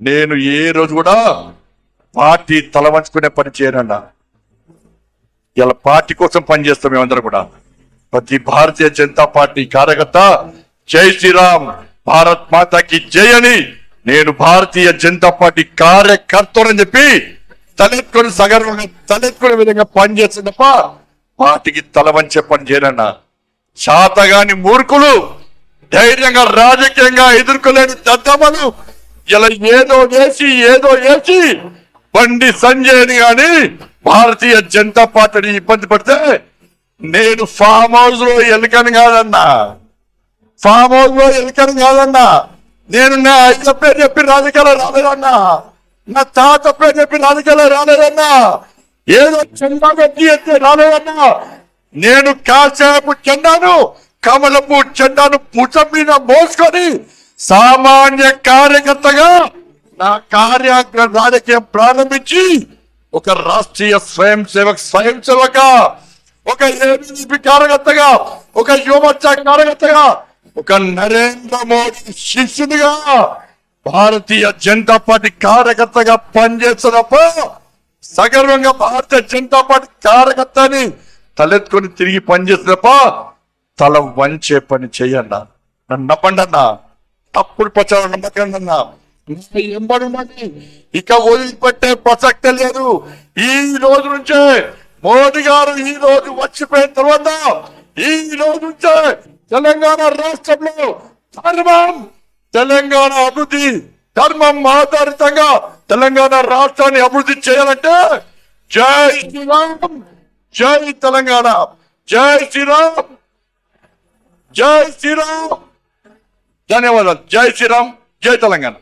నేను ఏ రోజు కూడా పార్టీ తల వంచుకునే పని చేయనన్నా. ఇలా పార్టీ కోసం పనిచేస్తాం మేమందరం కూడా. ప్రతి భారతీయ జనతా పార్టీ కార్యకర్త జై శ్రీరామ్, భారత్ మాతాకి జై అని నేను భారతీయ జనతా పార్టీ కార్యకర్తని చెప్పి తలెత్తుకొని సగర్వంగా తలెత్తుకునే విధంగా పనిచేస్తుంది తప్ప పార్టీకి తల వంచే పని చేయనన్నా. శాతగాని మూర్ఖులు, ధైర్యంగా రాజకీయంగా ఎదుర్కోలేని దద్దమ్మలు ఇలా ఏదో వేసి బండి సంజయ్ని గాని భారతీయ జనతా పార్టీని ఇబ్బంది పడితే నేను ఫామ్ హౌస్ లో ఎలుకను కాదన్నా, ఫామ్ హౌస్ లో ఎలుకను కాదన్నా. నేను నా అయ్య పేరు చెప్పి రాజకీయాలు రాలేదన్నా, నా తాత పేరు చెప్పి రాజకీయాలు రాలేదన్నా, ఏదో చెందా పెట్టి ఎత్తే రాలేదన్నా. నేను కాసేపు చెండాను, కమలపు చెండాను భుజం మీద మోసుకొని సామాన్య కార్యకర్తగా నా రాజకీయం ప్రారంభించి ఒక రాష్ట్రీయ స్వయం సేవక, ఒక ఏబీవీపీ కార్యకర్తగా, ఒక యువమోర్చా కార్యకర్తగా, ఒక నరేంద్ర మోడీ శిష్యునిగా భారతీయ జనతా పార్టీ కార్యకర్తగా పనిచేస్తున్నప్పుడు సగర్వంగా భారతీయ జనతా పార్టీ కార్యకర్తని తలెత్తుకొని తిరిగి పనిచేస్తున్నప్ప తల వంచే పని చెయ్యన్నా. నన్ను నమ్మండి అన్నా, తప్పుడు ప్రచారం నమ్మకండి అన్నా. ఎంబడి ఇక వదిలిపెట్టే ప్రసక్తే లేదు. ఈ రోజు నుంచే మోడీ గారు ఈ రోజు వచ్చిపోయిన తర్వాత ఈ రోజు నుంచే తెలంగాణ రాష్ట్రంలో తెలంగాణ అభివృద్ధి ధర్మం ఆధారితంగా తెలంగాణ రాష్ట్రాన్ని అభివృద్ధి చేయాలంటే జై శ్రీరామ్, జై తెలంగాణ, జై శ్రీరామ్, జై శ్రీరామ్. ధన్యవాదాలు. జై శ్రీరామ్, జై తెలంగాణ.